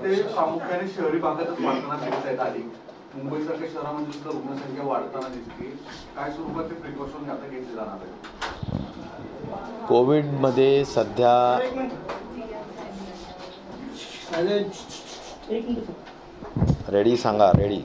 ते प्रामुख्याने शहरी भागातच वाढताना दिसत आहेत आधी. मुंबईसारख्या शहरामध्ये सुद्धा रुग्णसंख्या वाढताना दिसते. काय स्वरूपात ते प्रिकॉशन आता घेतले जाणार आहे? कोविडमध्ये सध्या रेडी सांगा रेडी.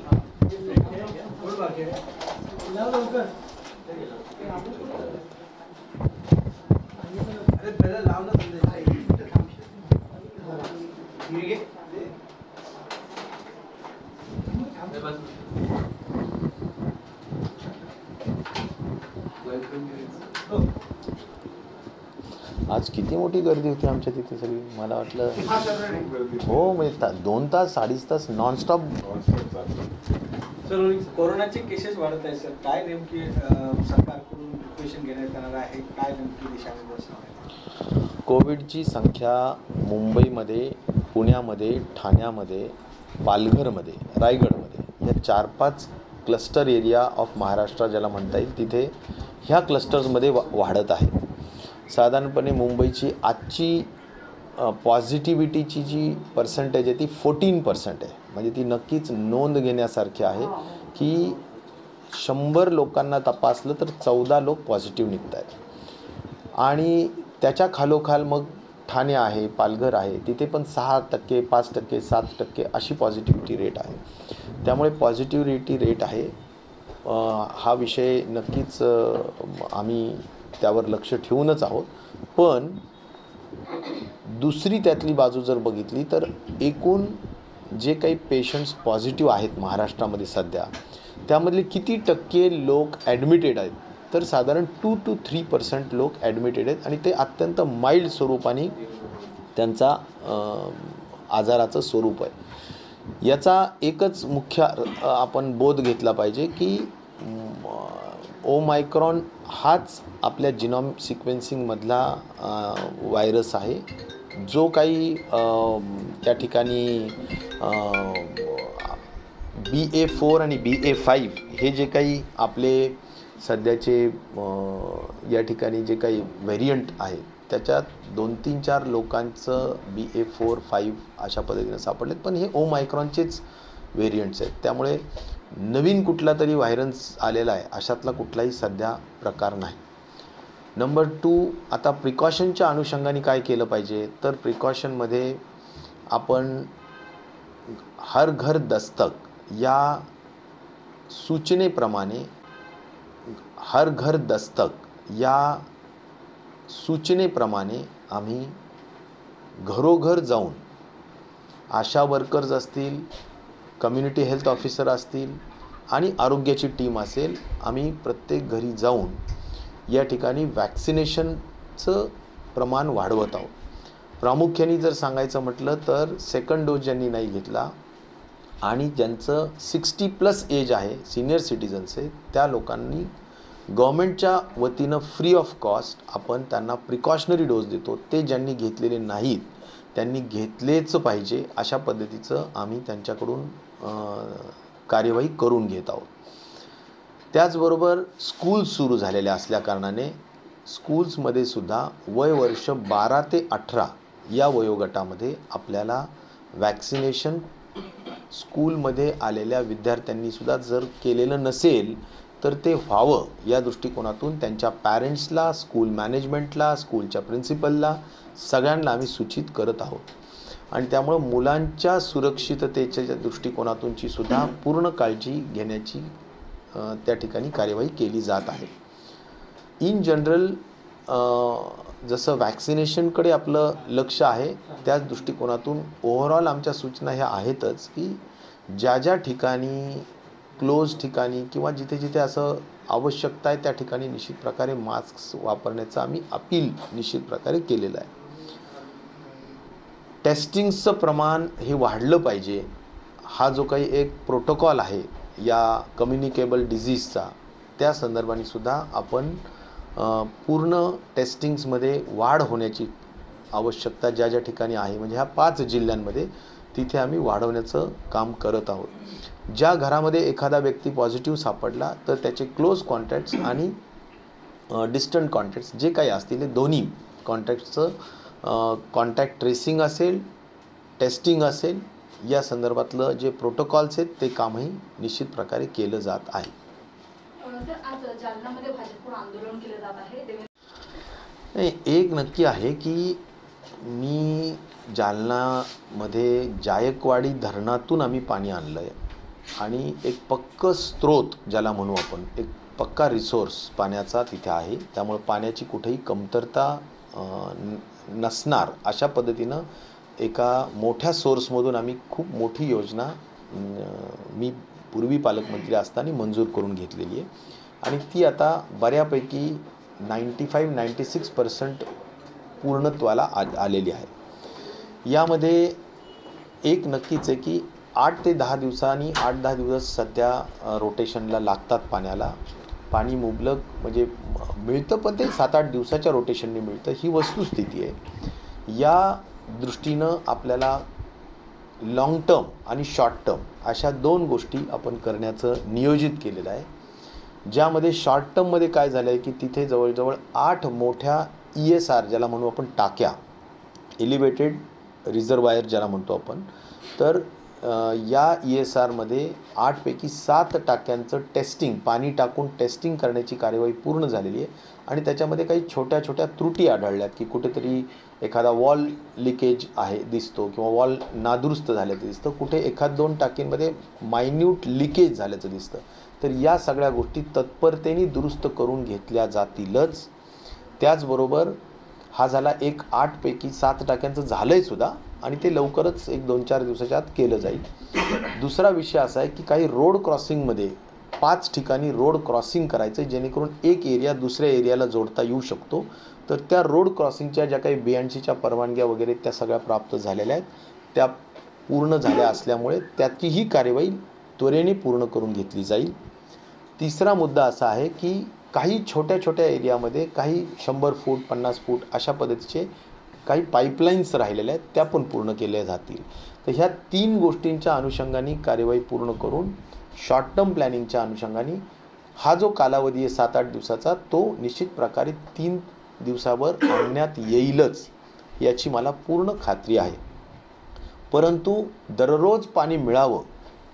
आज किती मोठी गर्दी होती आमच्या तिथे सगळी. मला वाटलं हो म्हणजे 2 तास 2.5 तास नॉनस्टॉप. सर कोरोनाचे केसेस वाढत आहेत सर, काय नेमकी सरकारकडून प्रिपरेशन घेण्यात येणार आहे, काय नेमकी दिशानिर्देश आहे? कोविडची संख्या मुंबईमध्ये, पुण्यामध्ये, ठाण्यामध्ये, पालघरमध्ये, रायगडमध्ये या 4-5 क्लस्टर एरिया ऑफ महाराष्ट्र ज्याला म्हणता येईल तिथे ह्या क्लस्टर्समध्ये वाढत आहे. साधारणपणे मुंबईची आजची पॉझिटिव्हिटीची जी पर्सेंटेज आहे ती 14% आहे. म्हणजे ती नक्कीच नोंद घेण्यासारखी आहे की 100 लोकांना तपासलं तर 14 लोक पॉझिटिव्ह निघत आहेत. आणि त्याच्या खालोखाल मग ठाणे आहे, पालघर आहे, तिथे पण 6%, 5%, 7% अशी पॉझिटिव्हिटी रेट आहे. त्यामुळे पॉझिटिव्हिटी रेट आहे हा विषय नक्कीच आम्ही त्यावर लक्ष ठेवूनच आहोत. पण दुसरी त्यातली बाजू जर बघितली तर एकूण जे काही पेशंट्स पॉझिटिव्ह आहेत महाराष्ट्रामध्ये सध्या त्यामधले किती टक्के लोक ॲडमिटेड आहेत तर साधारण 2 to 3% लोक ॲडमिटेड आहेत आणि ते अत्यंत माइल्ड स्वरूपाने त्यांचा आजाराचं स्वरूप आहे. याचा एकच मुख्य आपण बोध घेतला पाहिजे की ओमायक्रॉन हाच आपल्या जिनॉम सिक्वेन्सिंगमधला व्हायरस आहे जो काही त्या ठिकाणी BA.4 आणि BA.5 हे जे काही आपले सध्याचे या ठिकाणी जे काही व्हेरियंट आहे त्याच्यात 2-3-4 लोकांचं BA.4-5 अशा पद्धतीनं सापडलेत. पण हे ओमायक्रॉनचेच व्हेरियंट्स आहेत. त्यामुळे नवीन कुठला तरी व्हायरस आलेला आहे अशातला कुठलाही सध्या प्रकार नाही. नंबर 2, आता प्रिकॉशनच्या अनुषंगाने काय केलं पाहिजे तर प्रिकॉशनमध्ये आपण हर घर दस्तक या सूचनेप्रमाणे हर घर दस्तक या सूचनेप्रमाणे आम्ही घरोघर जाऊन आशा वर्कर्स असतील, कम्युनिटी हेल्थ ऑफिसर असतील आणि आरोग्याची टीम असेल, आम्ही प्रत्येक घरी जाऊन या ठिकाणी वॅक्सिनेशनचं प्रमाण वाढवत आहोत. प्रामुख्याने जर सांगायचं म्हटलं तर सेकंड डोस ज्यांनी नाही घेतला आणि ज्यांचं 60+ एज आहे, सिनियर सिटीजन्स आहेत, त्या लोकांनी गव्हर्मेंटच्या वतीनं फ्री ऑफ कॉस्ट आपण त्यांना प्रिकॉशनरी डोस देतो. ते ज्यांनी घेतलेले नाहीत त्यांनी घेतलेच पाहिजे अशा पद्धतीचं आम्ही त्यांच्याकडून कार्यवाही करून घेत आहोत. त्याचबरोबर स्कूल्स सुरू झालेल्या असल्याकारणाने स्कूल्समध्ये सुद्धा वर्ष 12 ते 18 या वयोगटामध्ये आपल्याला वॅक्सिनेशन स्कूलमध्ये आलेल्या विद्यार्थ्यांनीसुद्धा जर केलेलं नसेल तर ते व्हावं या दृष्टिकोनातून त्यांच्या पॅरेंट्सला, स्कूल मॅनेजमेंटला, स्कूलच्या प्रिन्सिपलला सगळ्यांना आम्ही सूचित करत आहोत. आणि त्यामुळं मुलांच्या सुरक्षिततेच्या दृष्टिकोनातूनची सुद्धा पूर्ण काळजी घेण्याची त्या ठिकाणी कार्यवाही केली जात आहे. इन जनरल जसं वॅक्सिनेशनकडे आपलं लक्ष आहे त्याच दृष्टिकोनातून ओव्हरऑल आमच्या सूचना ह्या आहेतच की ज्या ठिकाणी क्लोज ठिकाणी किंवा जिथे जिथे असं आवश्यकता आहे त्या ठिकाणी निश्चित प्रकारे मास्क वापरण्याचं आम्ही अपील निश्चित प्रकारे केलेलं आहे. टेस्टिंगचं प्रमाण हे वाढलं पाहिजे. हा जो काही एक प्रोटोकॉल आहे या कम्युनिकेबल डिझीजचा त्या संदर्भाने सुद्धा आपण पूर्ण टेस्टिंग्समध्ये वाढ होण्याची आवश्यकता ज्या ज्या ठिकाणी आहे म्हणजे ह्या 5 जिल्ह्यांमध्ये तिथे आम्ही वाढवण्याचं काम करत आहोत. ज्या घरामध्ये एखादा व्यक्ती पॉझिटिव्ह सापडला तर त्याचे क्लोज कॉन्टॅक्ट्स आणि डिस्टंट कॉन्टॅक्ट्स जे काही असतील ते दोन्ही कॉन्टॅक्ट्सचं कॉन्टॅक्ट ट्रेसिंग असेल, टेस्टिंग असेल या संदर्भातलं जे प्रोटोकॉल्स आहेत ते कामही निश्चित प्रकारे केलं जात आहे. सर, आज जालन्यामध्ये भाजपकडून आंदोलन केलं जात आहे. नाही, एक नक्की आहे की मी जालनामध्ये जायकवाडी धरणातून आम्ही पाणी आणलं आहे आणि एक पक्कं स्रोत ज्याला म्हणू आपण, एक पक्का रिसोर्स पाण्याचा तिथे आहे. त्यामुळे पाण्याची कुठेही कमतरता नसणार अशा पद्धतीनं एका मोठ्या सोर्समधून आम्ही खूप मोठी योजना मी पूर्वी पालकमंत्री असताना मंजूर करून घेतलेली आहे आणि ती आता बऱ्यापैकी 95-96% पूर्णत्वाला आलेली आहे. यामध्ये एक नक्कीच आहे की 8 ते 10 दिवसांनी 8-10 दिवस सध्या रोटेशनला लागतात पाण्याला. पाणी मुबलक म्हणजे मिळतं, पण ते 7-8 दिवसाच्या रोटेशनने मिळतं, ही वस्तुस्थिती आहे. या दृष्टीनं आपल्याला लाँग टर्म आणि शॉर्ट टर्म अशा 2 गोष्टी आपण करण्याचं नियोजित केलेलं आहे. ज्यामध्ये शॉर्ट टर्ममध्ये काय झालं आहे की तिथे जवळजवळ 8 मोठ्या ESR ज्याला म्हणू आपण टाक्या, एलिव्हेटेड रिझर्वायर ज्याला म्हणतो आपण, तर या ESRमध्ये 8 पैकी 7 टाक्यांचं टेस्टिंग, पाणी टाकून टेस्टिंग करण्याची कार्यवाही पूर्ण झालेली आहे आणि त्याच्यामध्ये काही छोट्या छोट्या त्रुटी आढळल्यात की कुठेतरी एखादा वॉल लिकेज आहे दिसतो किंवा वॉल नादुरुस्त झाल्याचं दिसतं, कुठे 1-2 टाकींमध्ये मायन्यूट लिकेज झाल्याचं दिसतं. तर या सगळ्या गोष्टी तत्परतेने दुरुस्त करून घेतल्या जातीलच. त्याचबरोबर हा झाला एक 8 पैकी 7 टाक्यांचं झालं आहे सुद्धा आणि ते लवकरच 1-2-4 दिवसाच्या आत केलं जाईल. दुसरा विषय असा आहे की काही रोड क्रॉसिंगमध्ये 5 ठिकाणी रोड क्रॉसिंग करायचं आहे जेणेकरून एक एरिया दुसऱ्या एरियाला जोडता येऊ शकतो. तर त्या रोड क्रॉसिंगच्या ज्या काही BNCच्या परवानग्या वगैरे त्या सगळ्या प्राप्त झालेल्या आहेत, त्या पूर्ण झाल्या असल्यामुळे त्याचीही कार्यवाही त्वरेने पूर्ण करून घेतली जाईल. तिसरा मुद्दा असा आहे की काही छोट्या छोट्या एरियामध्ये काही 100 फूट 50 फूट अशा पद्धतीचे काही पाईपलाईन्स राहिलेल्या आहेत, त्या पण पूर्ण केल्या जातील. तर ह्या 3 गोष्टींच्या अनुषंगाने कार्यवाही पूर्ण करून शॉर्ट टर्म प्लॅनिंगच्या अनुषंगाने हा जो कालावधी आहे 7-8 दिवसाचा, तो निश्चित प्रकारे 3 दिवसावर आणण्यात येईलच याची मला पूर्ण खात्री आहे. परंतु दररोज पाणी मिळावं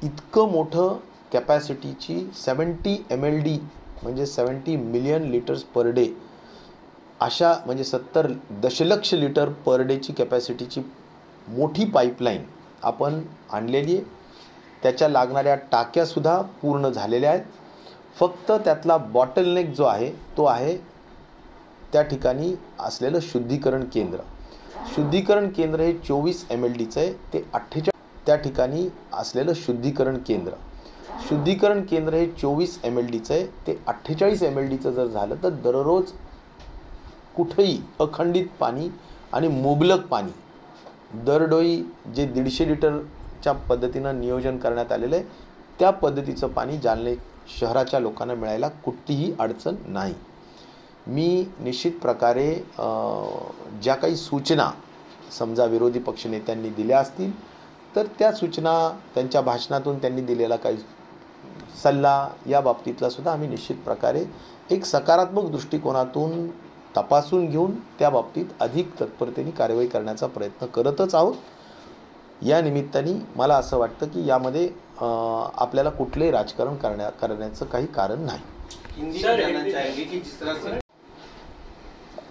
इतकं मोठं कॅपॅसिटीची 70 MLD म्हणजे 70 मिलियन लिटर्स पर डे अशा म्हणजे 70 दशलक्ष लिटर पर डेची कॅपॅसिटीची मोठी पाईपलाईन आपण आणलेली आहे. त्याच्या लागणाऱ्या टाक्यासुद्धा पूर्ण झालेल्या आहेत. फक्त त्यातला बॉटलनेक जो आहे तो आहे त्या ठिकाणी असलेलं शुद्धीकरण केंद्र. शुद्धीकरण केंद्र हे 24 MLDचं आहे, ते 48 त्या ठिकाणी असलेलं शुद्धीकरण केंद्र हे 24 MLDचं आहे, ते 48 MLDचं जर झालं तर दररोज कुठेही अखंडित पाणी आणि मुबलक पाणी दरडोई जे 150 लिटरच्या पद्धतीनं नियोजन करण्यात आलेलं आहे त्या पद्धतीचं पाणी जालना शहराच्या लोकांना मिळायला कुठलीही अडचण नाही. मी निश्चित प्रकारे ज्या काही सूचना समजा विरोधी पक्षनेत्यांनी दिल्या असतील तर त्या सूचना त्यांच्या भाषणातून त्यांनी दिलेला काही सल्ला या बाबतीतला सुद्धा आम्ही निश्चित प्रकारे एक सकारात्मक दृष्टिकोनातून तपासून घेऊन त्या बाबतीत अधिक तत्परतेने कार्यवाही करण्याचा प्रयत्न करतच आहोत. या निमित्ताने मला असं वाटतं की यामध्ये आपल्याला कुठलेही राजकारण करण्याचं काही कारण नाही.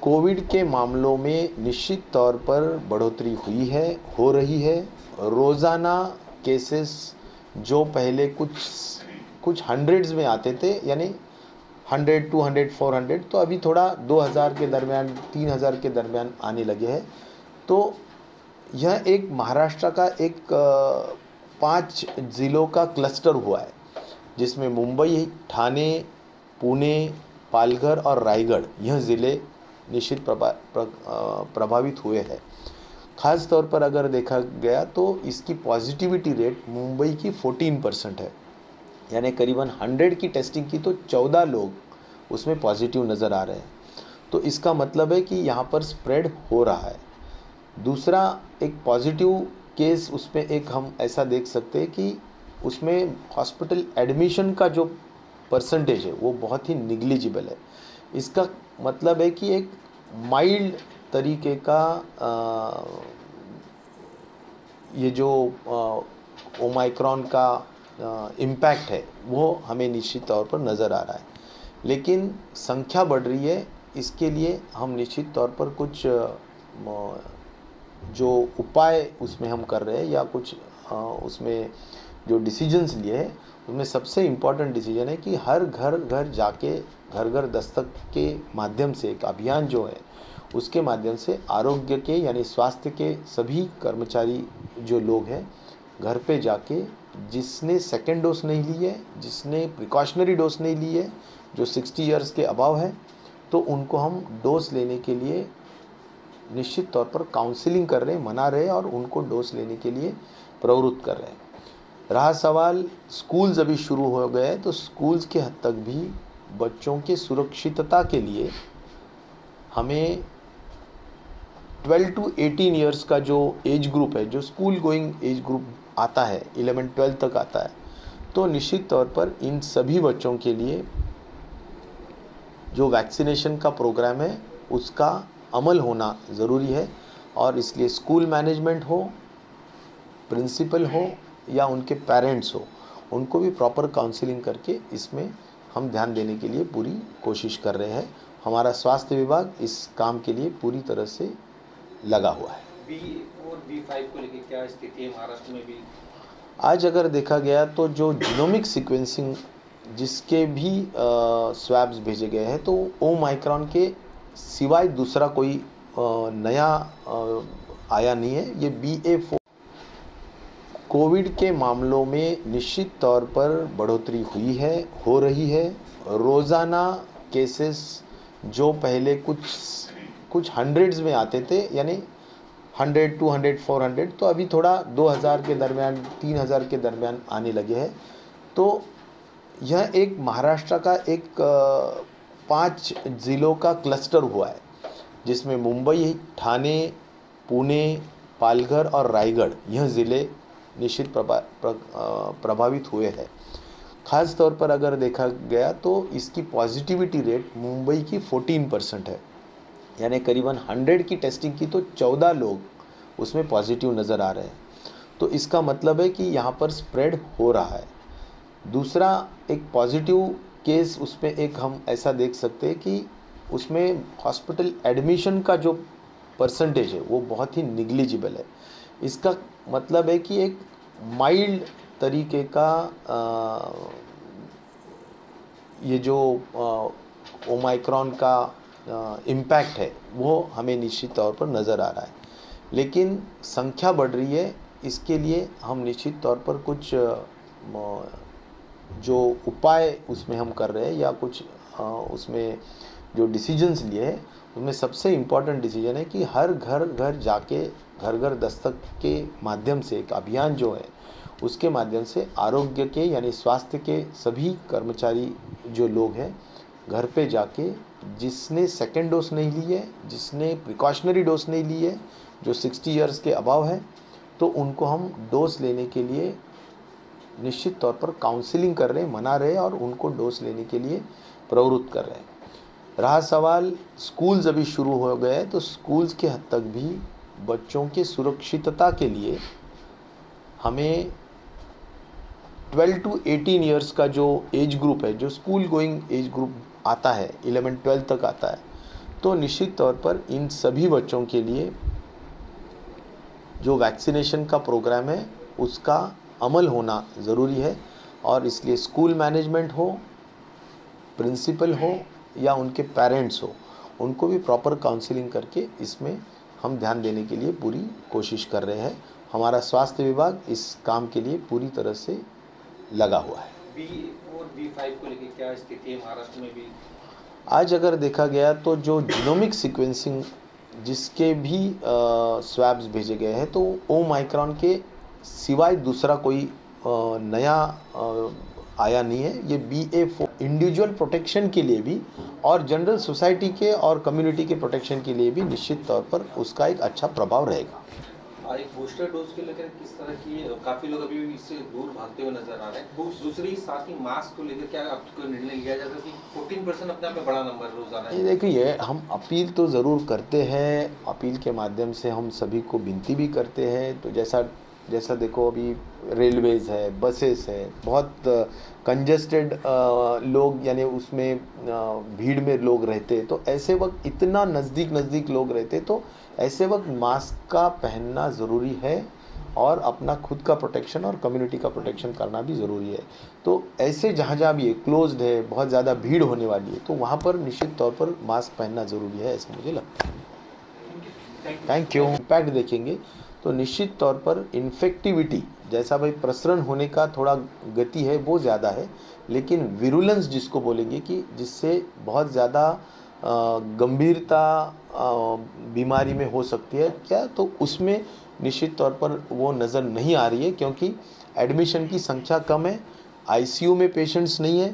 कोविड के मामलों में निश्चित तौर पर बढ़ोतरी हुई है, हो रही है. रोज़ाना केसेस जो पहले कुछ हंड्रेड्स में आते थे, यानी 100, 200, 400, तो अभी थोड़ा 2000 के दरमियान 3000 के दरमियान आने लगे हैं. तो यह एक महाराष्ट्र का एक 5 ज़िलों का क्लस्टर हुआ है जिसमें मुंबई, ठाणे, पुणे, पालघर और रायगढ़ यह ज़िले निश्चित प्रभावित हुए हैं. ख़ास तौर पर अगर देखा गया तो इसकी पॉजिटिविटी रेट मुंबई की 14% है, यानी करीबन 100 की टेस्टिंग की तो 14 लोग उसमें पॉजिटिव नज़र आ रहे हैं. तो इसका मतलब है कि यहाँ पर स्प्रेड हो रहा है. दूसरा एक पॉजिटिव केस उसमें एक हम ऐसा देख सकते हैं कि उसमें हॉस्पिटल एडमिशन का जो परसेंटेज है वो बहुत ही निग्लिजिबल है. इसका मतलब है कि एक माइल्ड तरीके का ये जो ओमाइक्रॉन का इम्पैक्ट है वो हमें निश्चित तौर पर नज़र आ रहा है, लेकिन संख्या बढ़ रही है। इसके लिए हम निश्चित तौर पर कुछ जो उपाय उसमें हम कर रहे हैं या कुछ उसमें जो डिसीजंस लिए हैं, उसमें सबसे इम्पॉर्टेंट डिसीजन है कि हर घर घर जाके घर घर दस्तक के माध्यम से एक अभियान जो है उसके माध्यम से आरोग्य के यानी स्वास्थ्य के सभी कर्मचारी जो लोग हैं घर पे जाके जिसने सेकेंड डोज नहीं ली है, जिसने प्रिकॉशनरी डोज नहीं ली है, जो 60 इयर्स के अबव है, तो उनको हम डोज लेने के लिए निश्चित तौर पर काउंसलिंग कर रहे हैं, मना रहे हैं और उनको डोज लेने के लिए प्रवृत्त कर रहे हैं। रहा सवाल स्कूल्स अभी शुरू हो गए हैं, तो स्कूल्स के हद तक भी बच्चों के सुरक्षितता के लिए हमें 12 to 18 इयर्स का जो एज ग्रुप है, जो स्कूल गोइंग एज ग्रुप आता है, 11-12 तक आता है, तो निश्चित तौर पर इन सभी बच्चों के लिए जो वैक्सीनेशन का प्रोग्राम है उसका अमल होना ज़रूरी है। और इसलिए स्कूल मैनेजमेंट हो, प्रिंसिपल हो या उनके पेरेंट्स हो, उनको भी प्रॉपर काउंसलिंग करके इसमें हम ध्यान देने के लिए पूरी कोशिश कर रहे हैं। हमारा स्वास्थ्य विभाग इस काम के लिए पूरी तरह से लगा हुआ है। B और B5 को लेकर क्या स्थिति है महाराष्ट्र में भी? आज अगर देखा गया तो जो जीनोमिक सीक्वेंसिंग जिसके भी स्वैब्स भेजे गए हैं, तो ओमाइक्रॉन के सिवाय दूसरा कोई नया आया नहीं है। ये BA4 कोविड के मामलों में निश्चित तौर पर बढ़ोतरी हुई है, हो रही है। रोज़ाना केसेस जो पहले कुछ हंड्रेड्स में आते थे, यानी 100, 200, 400, तो अभी थोड़ा 2000 के दरमियान, 3000 के दरमियान आने लगे हैं। तो यह एक महाराष्ट्र का एक 5 ज़िलों का क्लस्टर हुआ है, जिसमें मुंबई, ठाणे, पुणे, पालघर और रायगढ़ यह ज़िले निश्चित प्रभावित हुए हैं। ख़ास तौर पर अगर देखा गया तो इसकी पॉजिटिविटी रेट मुंबई की 14% है, यानी करीबन 100 की टेस्टिंग की तो 14 लोग उसमें पॉजिटिव नज़र आ रहे हैं। तो इसका मतलब है कि यहाँ पर स्प्रेड हो रहा है। दूसरा एक पॉजिटिव केस उसमें एक हम ऐसा देख सकते हैं कि उसमें हॉस्पिटल एडमिशन का जो परसेंटेज है वो बहुत ही निग्लिजिबल है। इसका मतलब है कि एक माइल्ड तरीके का ये जो ओमाइक्रॉन का इम्पैक्ट है वो हमें निश्चित तौर पर नज़र आ रहा है, लेकिन संख्या बढ़ रही है। इसके लिए हम निश्चित तौर पर कुछ जो उपाय उसमें हम कर रहे हैं या कुछ उसमें जो डिसीजंस लिए हैं, उसमें सबसे इम्पॉर्टेंट डिसीजन है कि हर घर घर जाके घर घर दस्तक के माध्यम से एक अभियान जो है उसके माध्यम से आरोग्य के यानी स्वास्थ्य के सभी कर्मचारी जो लोग हैं घर पे जाके जिसने सेकेंड डोज नहीं ली है, जिसने प्रिकॉशनरी डोज नहीं ली है, जो 60 इयर्स के अबव है, तो उनको हम डोज लेने के लिए निश्चित तौर पर काउंसलिंग कर रहे हैं, मना रहे हैं और उनको डोज लेने के लिए प्रवृत्त कर रहे हैं। रहा सवाल स्कूल्स अभी शुरू हो गए हैं, तो स्कूल्स के हद तक भी बच्चों के सुरक्षितता के लिए हमें 12 to 18 इयर्स का जो एज ग्रुप है, जो स्कूल गोइंग एज ग्रुप आता है, 11-12 तक आता है, तो निश्चित तौर पर इन सभी बच्चों के लिए जो वैक्सीनेशन का प्रोग्राम है उसका अमल होना ज़रूरी है। और इसलिए स्कूल मैनेजमेंट हो, प्रिंसिपल हो या उनके पेरेंट्स हो, उनको भी प्रॉपर काउंसलिंग करके इसमें हम ध्यान देने के लिए पूरी कोशिश कर रहे हैं। हमारा स्वास्थ्य विभाग इस काम के लिए पूरी तरह से लगा हुआ है। B और B5 को लेकर क्या स्थिति है महाराष्ट्र में भी? आज अगर देखा गया तो जो जीनोमिक सीक्वेंसिंग जिसके भी स्वैब्स भेजे गए हैं, तो ओमाइक्रॉन के सिवाय दूसरा कोई नया आया नहीं है। ये BA4 इंडिविजुअल प्रोटेक्शन के लिए भी और जनरल सोसाइटी के और कम्युनिटी के प्रोटेक्शन के लिए भी निश्चित तौर पर उसका एक अच्छा प्रभाव रहेगा। एक बूस्टर डोज के लेकर किस तरह की, काफी लोग अभी भी इससे दूर भागते हुए नजर आ रहे हैं। दूसरी साथ ही मास्क को लेकर क्या आपको निर्णय लिया जाता है कि 14% अपने आप में बड़ा नंबर रोजाना है? देखिए, हम अपील तो ज़रूर करते हैं, अपील के माध्यम से हम सभी को विनती भी करते हैं। तो जैसा जैसा देखो अभी रेलवेज़ है, बसेस है, बहुत कंजस्टेड लोग यानी उसमें भीड़ में लोग रहते, तो ऐसे वक्त इतना नज़दीक लोग रहते, तो ऐसे वक्त मास्क का पहनना ज़रूरी है और अपना खुद का प्रोटेक्शन और कम्युनिटी का प्रोटेक्शन करना भी ज़रूरी है। तो ऐसे जहाँ जहाँ भी क्लोज्ड है, बहुत ज़्यादा भीड़ होने वाली है, तो वहाँ पर निश्चित तौर पर मास्क पहनना ज़रूरी है, ऐसा मुझे लगता है। Thank you. इम्पैक्ट देखेंगे तो निश्चित तौर पर इन्फेक्टिविटी जैसा भाई प्रसरण होने का थोड़ा गति है वो ज़्यादा है, लेकिन विरुलेंस जिसको बोलेंगे कि जिससे बहुत ज़्यादा गंभीरता बीमारी में हो सकती है क्या, तो उसमें निश्चित तौर पर वो नज़र नहीं आ रही है, क्योंकि एडमिशन की संख्या कम है, आईसीयू में पेशेंट्स नहीं है,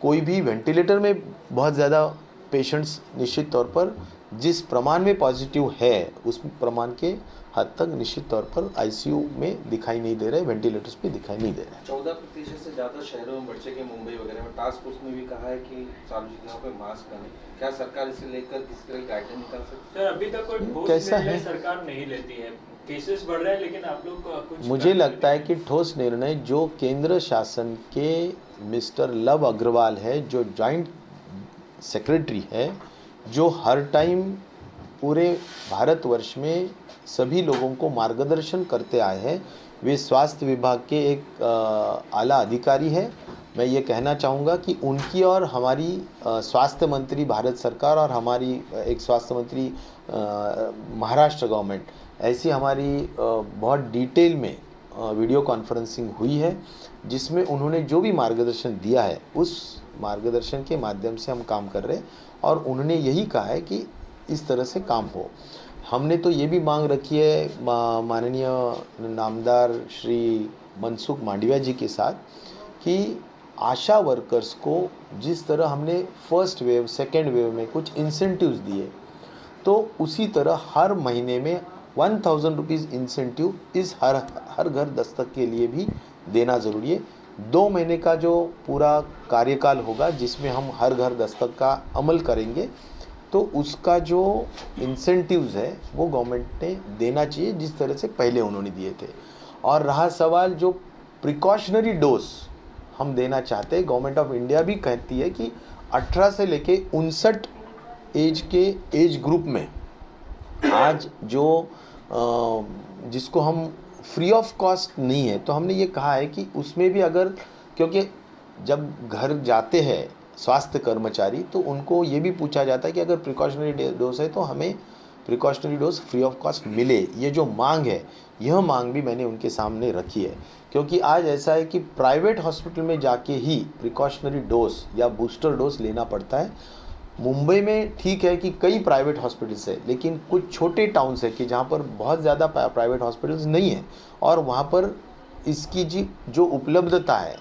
कोई भी वेंटिलेटर में बहुत ज़्यादा पेशेंट्स निश्चित तौर पर जिस प्रमाण में पॉजिटिव है उस प्रमाण के हद तक निश्चित तौर पर आईसीयू में दिखाई नहीं दे रहे, वेंटिलेटर्स पे दिखाई नहीं दे रहे। 14% से ज़्यादा शहरों में बढ़ चुके, मुंबई वगैरह में टास्क फोर्स ने भी कहा है कि सार्वजनिक जगहों पे मास्क पहने। क्या सरकार इसे लेकर किस तरह की गाइडलाइन निकाल सकती है? सर अभी तक कोई ठोस कैसा निर्णय है? सरकार नहीं लेती है, केसेस बढ़ रहे हैं, लेकिन आप लोग कुछ मुझे लगता है कि ठोस निर्णय जो केंद्र शासन के मिस्टर लव अग्रवाल है, जो जॉइंट सेक्रेटरी है, जो हर टाइम पूरे भारतवर्ष में सभी लोगों को मार्गदर्शन करते आए हैं, वे स्वास्थ्य विभाग के एक आला अधिकारी हैं। मैं ये कहना चाहूँगा कि उनकी और हमारी स्वास्थ्य मंत्री भारत सरकार और हमारी एक स्वास्थ्य मंत्री महाराष्ट्र गवर्नमेंट, ऐसी हमारी बहुत डिटेल में वीडियो कॉन्फ्रेंसिंग हुई है, जिसमें उन्होंने जो भी मार्गदर्शन दिया है उस मार्गदर्शन के माध्यम से हम काम कर रहे हैं, और उन्होंने यही कहा है कि इस तरह से काम हो। हमने तो ये भी मांग रखी है माननीय नामदार श्री मनसुख मांडविया जी के साथ कि आशा वर्कर्स को जिस तरह हमने फर्स्ट वेव सेकेंड वेव में कुछ इंसेंटिव्स दिए, तो उसी तरह हर महीने में 1000 रुपीज़ इंसेंटिव इस हर घर दस्तक के लिए भी देना ज़रूरी है। 2 महीने का जो पूरा कार्यकाल होगा जिसमें हम हर घर दस्तक का अमल करेंगे, तो उसका जो इंसेंटिव्स है वो गवर्नमेंट ने देना चाहिए जिस तरह से पहले उन्होंने दिए थे। और रहा सवाल जो प्रिकॉशनरी डोज हम देना चाहते हैं, गवर्नमेंट ऑफ इंडिया भी कहती है कि 18 से लेके 59 एज के एज ग्रुप में आज जो जिसको हम फ्री ऑफ कॉस्ट नहीं है, तो हमने ये कहा है कि उसमें भी अगर, क्योंकि जब घर जाते हैं स्वास्थ्य कर्मचारी तो उनको ये भी पूछा जाता है कि अगर प्रिकॉशनरी डोज है तो हमें precautionary dose free of cost मिले। ये जो मांग है, यह मांग भी मैंने उनके सामने रखी है, क्योंकि आज ऐसा है कि प्राइवेट हॉस्पिटल में जाके ही प्रिकॉशनरी डोज या बूस्टर डोज लेना पड़ता है। मुंबई में ठीक है कि कई प्राइवेट हॉस्पिटल्स है, लेकिन कुछ छोटे टाउन्स है कि जहाँ पर बहुत ज़्यादा प्राइवेट हॉस्पिटल्स नहीं है, और वहाँ पर इसकी जो उपलब्धता है